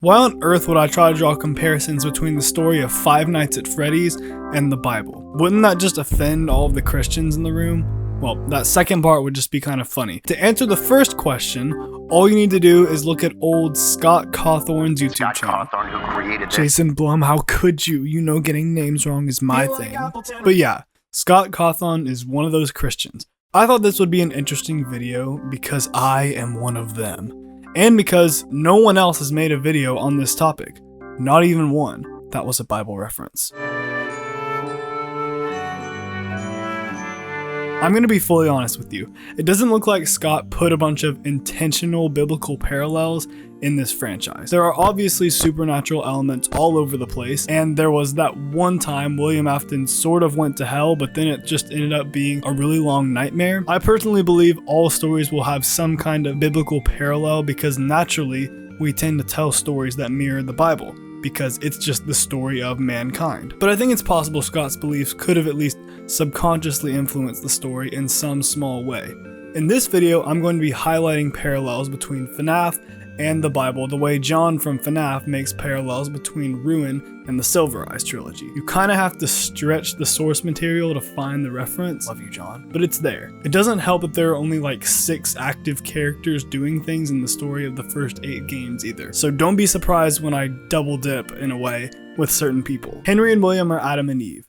Why on earth would I try to draw comparisons between the story of Five Nights at Freddy's and the Bible? Wouldn't that just offend all of the Christians in the room? Well, that second part would just be kind of funny. To answer the first question, all you need to do is look at old Scott Cawthorn's YouTube channel. Cawthorn, who created Jason Blum, how could you? You know getting names wrong is my thing. But yeah, Scott Cawthon is one of those Christians. I thought this would be an interesting video because I am one of them. And because no one else has made a video on this topic. Not even one. That was a Bible reference. I'm going to be fully honest with you. It doesn't look like Scott put a bunch of intentional biblical parallels in this franchise. There are obviously supernatural elements all over the place, and there was that one time William Afton sort of went to hell, but then it just ended up being a really long nightmare. I personally believe all stories will have some kind of biblical parallel because naturally we tend to tell stories that mirror the Bible, because it's just the story of mankind. But I think it's possible Scott's beliefs could have at least subconsciously influenced the story in some small way. In this video, I'm going to be highlighting parallels between FNAF and the Bible, the way John from FNAF makes parallels between Ruin and the Silver Eyes trilogy. You kind of have to stretch the source material to find the reference. Love you, John. But it's there. It doesn't help that there are only like 6 active characters doing things in the story of the first 8 games either. So don't be surprised when I double dip in a way with certain people. Henry and William are Adam and Eve.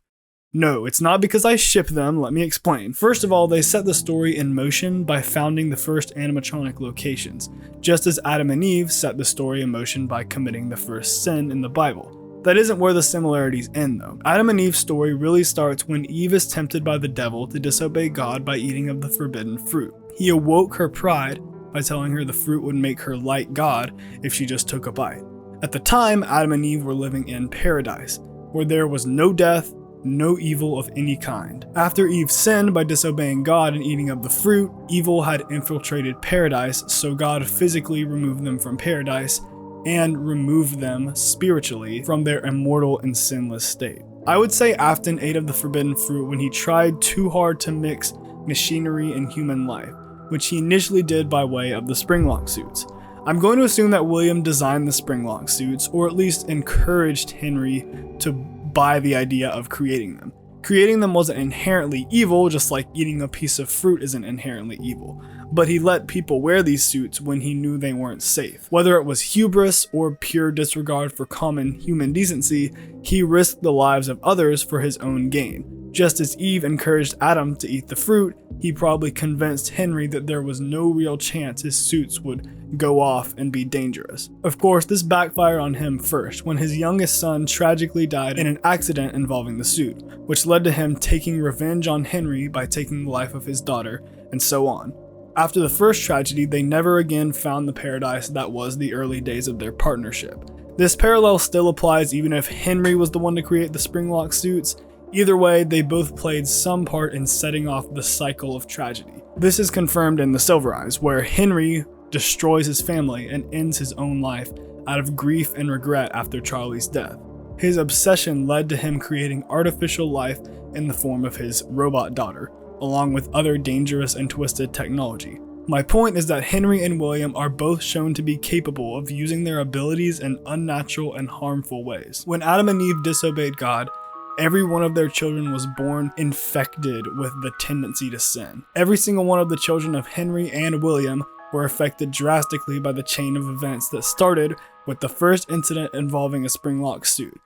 No, it's not because I ship them, let me explain. First of all, they set the story in motion by founding the first animatronic locations, just as Adam and Eve set the story in motion by committing the first sin in the Bible. That isn't where the similarities end though. Adam and Eve's story really starts when Eve is tempted by the devil to disobey God by eating of the forbidden fruit. He awoke her pride by telling her the fruit would make her like God if she just took a bite. At the time, Adam and Eve were living in paradise, where there was no death, no evil of any kind. After Eve sinned by disobeying God and eating of the fruit, evil had infiltrated paradise, so God physically removed them from paradise and removed them spiritually from their immortal and sinless state. I would say Afton ate of the forbidden fruit when he tried too hard to mix machinery and human life, which he initially did by way of the springlock suits. I'm going to assume that William designed the springlock suits, or at least encouraged Henry to buy the idea of creating them. Creating them wasn't inherently evil, just like eating a piece of fruit isn't inherently evil, but he let people wear these suits when he knew they weren't safe. Whether it was hubris or pure disregard for common human decency, he risked the lives of others for his own gain. Just as Eve encouraged Adam to eat the fruit, he probably convinced Henry that there was no real chance his suits would go off and be dangerous. Of course, this backfired on him first, when his youngest son tragically died in an accident involving the suit, which led to him taking revenge on Henry by taking the life of his daughter, and so on. After the first tragedy, they never again found the paradise that was the early days of their partnership. This parallel still applies even if Henry was the one to create the springlock suits. Either way, they both played some part in setting off the cycle of tragedy. This is confirmed in the Silver Eyes, where Henry destroys his family and ends his own life out of grief and regret after Charlie's death. His obsession led to him creating artificial life in the form of his robot daughter, along with other dangerous and twisted technology. My point is that Henry and William are both shown to be capable of using their abilities in unnatural and harmful ways. When Adam and Eve disobeyed God, every one of their children was born infected with the tendency to sin. Every single one of the children of Henry and William were affected drastically by the chain of events that started with the first incident involving a springlock suit.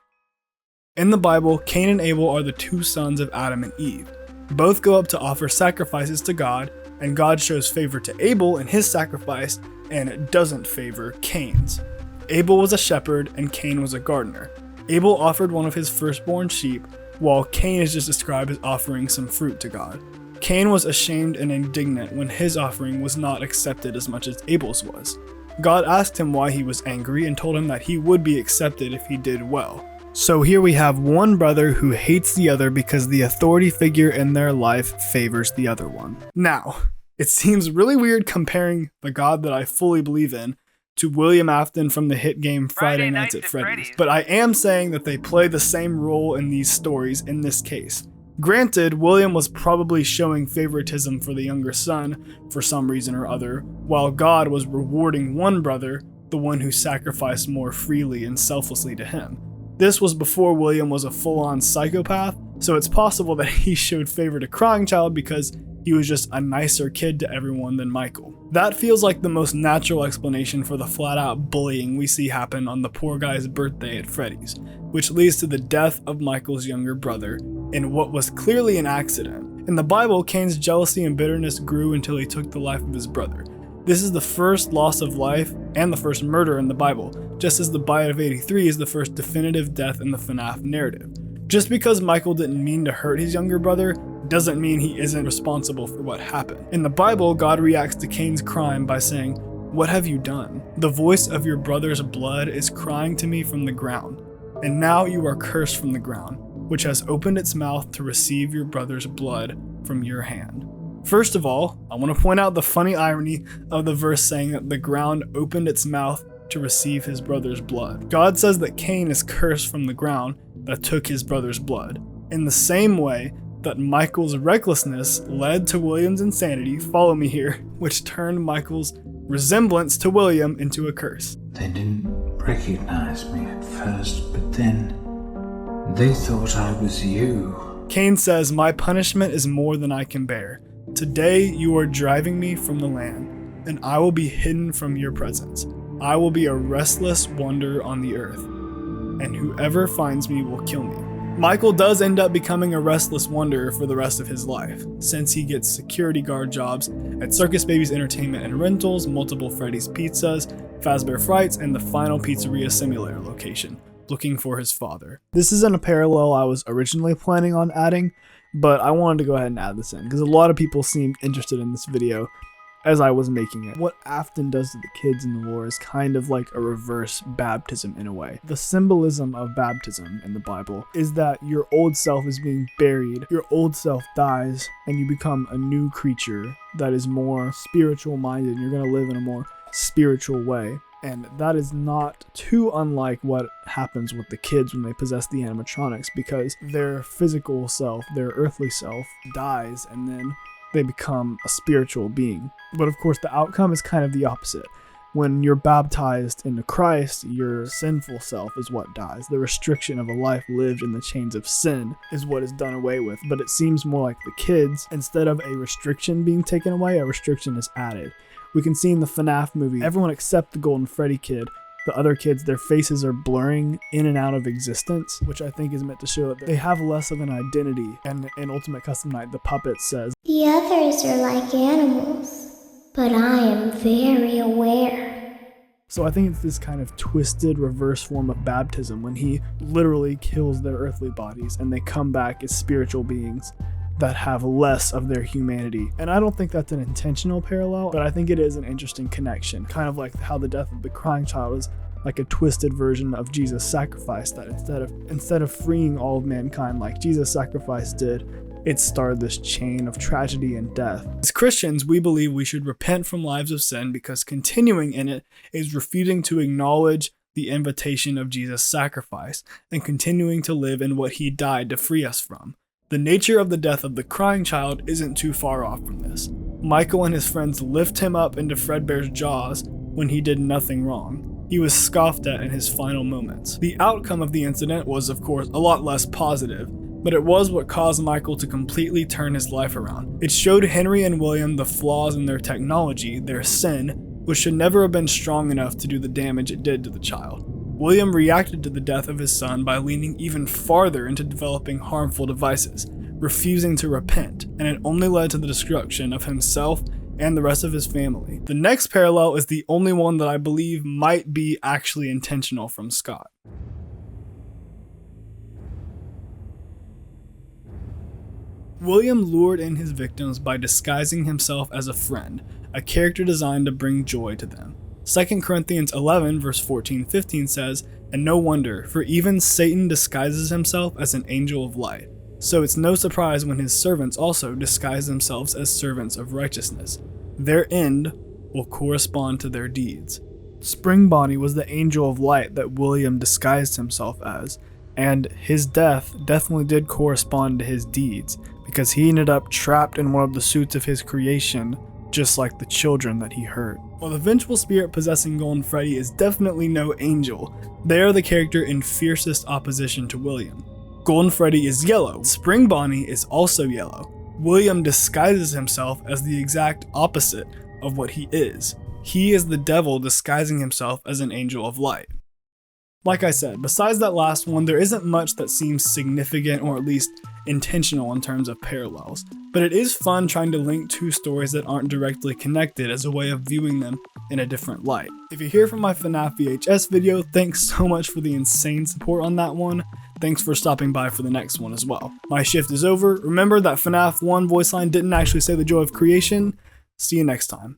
In the Bible, Cain and Abel are the 2 sons of Adam and Eve. Both go up to offer sacrifices to God, and God shows favor to Abel in his sacrifice, and doesn't favor Cain's. Abel was a shepherd, and Cain was a gardener. Abel offered one of his firstborn sheep, while Cain is just described as offering some fruit to God. Cain was ashamed and indignant when his offering was not accepted as much as Abel's was. God asked him why he was angry and told him that he would be accepted if he did well. So here we have one brother who hates the other because the authority figure in their life favors the other one. Now, it seems really weird comparing the God that I fully believe in to William Afton from the hit game Friday Nights at Freddy's, but I am saying that they play the same role in these stories in this case. Granted, William was probably showing favoritism for the younger son for some reason or other, while God was rewarding one brother the one who sacrificed more freely and selflessly to him. This was before William was a full-on psychopath, so it's possible that he showed favor to Crying Child because he was just a nicer kid to everyone than Michael. That feels like the most natural explanation for the flat-out bullying we see happen on the poor guy's birthday at Freddy's, which leads to the death of Michael's younger brother in what was clearly an accident. In the Bible, Cain's jealousy and bitterness grew until he took the life of his brother. This is the first loss of life and the first murder in the Bible, just as the Bite of 83 is the first definitive death in the FNAF narrative. Just because Michael didn't mean to hurt his younger brother doesn't mean he isn't responsible for what happened. In the Bible, God reacts to Cain's crime by saying, "What have you done? The voice of your brother's blood is crying to me from the ground, and now you are cursed from the ground, which has opened its mouth to receive your brother's blood from your hand." First of all, I want to point out the funny irony of the verse saying that the ground opened its mouth to receive his brother's blood. God says that Cain is cursed from the ground that took his brother's blood, in the same way that Michael's recklessness led to William's insanity, follow me here, which turned Michael's resemblance to William into a curse. They didn't recognize me at first, but then they thought I was you. Cain says, "My punishment is more than I can bear. Today you are driving me from the land, and I will be hidden from your presence. I will be a restless wonder on the earth, and whoever finds me will kill me." Michael does end up becoming a restless wanderer for the rest of his life, since he gets security guard jobs at Circus Baby's Entertainment and Rentals, multiple Freddy's Pizzas, Fazbear Frights, and the final Pizzeria Simulator location, looking for his father. This isn't a parallel I was originally planning on adding, but I wanted to go ahead and add this in, because a lot of people seemed interested in this video as I was making it. What Afton does to the kids in the lore is kind of like a reverse baptism in a way. The symbolism of baptism in the Bible is that your old self is being buried, your old self dies, and you become a new creature that is more spiritual minded. You're going to live in a more spiritual way. And that is not too unlike what happens with the kids when they possess the animatronics, because their physical self, their earthly self, dies and then they become a spiritual being. But of course, the outcome is kind of the opposite. When you're baptized into Christ, your sinful self is what dies. The restriction of a life lived in the chains of sin is what is done away with. But it seems more like the kids, instead of a restriction being taken away, a restriction is added. We can see in the FNAF movie, everyone except the Golden Freddy kid, the other kids, their faces are blurring in and out of existence, which I think is meant to show that they have less of an identity. And in Ultimate Custom Night, the puppet says, "The others are like animals, but I am very aware." So I think it's this kind of twisted reverse form of baptism when he literally kills their earthly bodies and they come back as spiritual beings that have less of their humanity. And I don't think that's an intentional parallel, but I think it is an interesting connection. Kind of like how the death of the crying child is like a twisted version of Jesus' sacrifice, that instead of freeing all of mankind like Jesus' sacrifice did, it started this chain of tragedy and death. As Christians, we believe we should repent from lives of sin because continuing in it is refusing to acknowledge the invitation of Jesus' sacrifice and continuing to live in what he died to free us from. The nature of the death of the crying child isn't too far off from this. Michael and his friends lift him up into Fredbear's jaws when he did nothing wrong. He was scoffed at in his final moments. The outcome of the incident was, of course, a lot less positive, but it was what caused Michael to completely turn his life around. It showed Henry and William the flaws in their technology, their sin, which should never have been strong enough to do the damage it did to the child. William reacted to the death of his son by leaning even farther into developing harmful devices, refusing to repent, and it only led to the destruction of himself and the rest of his family. The next parallel is the only one that I believe might be actually intentional from Scott. William lured in his victims by disguising himself as a friend, a character designed to bring joy to them. 2 Corinthians 11 verse 14-15 says, "And no wonder, for even Satan disguises himself as an angel of light. So it's no surprise when his servants also disguise themselves as servants of righteousness. Their end will correspond to their deeds." Spring Bonnie was the angel of light that William disguised himself as, and his death definitely did correspond to his deeds, because he ended up trapped in one of the suits of his creation, just like the children that he hurt. While the vengeful spirit possessing Golden Freddy is definitely no angel, they are the character in fiercest opposition to William. Golden Freddy is yellow, Spring Bonnie is also yellow. William disguises himself as the exact opposite of what he is. He is the devil disguising himself as an angel of light. Like I said, besides that last one, there isn't much that seems significant or at least intentional in terms of parallels, but it is fun trying to link two stories that aren't directly connected as a way of viewing them in a different light. If you're here from my FNAF VHS video, thanks so much for the insane support on that one. Thanks for stopping by for the next one as well. My shift is over. Remember that FNAF 1 voice line didn't actually say the joy of creation. See you next time.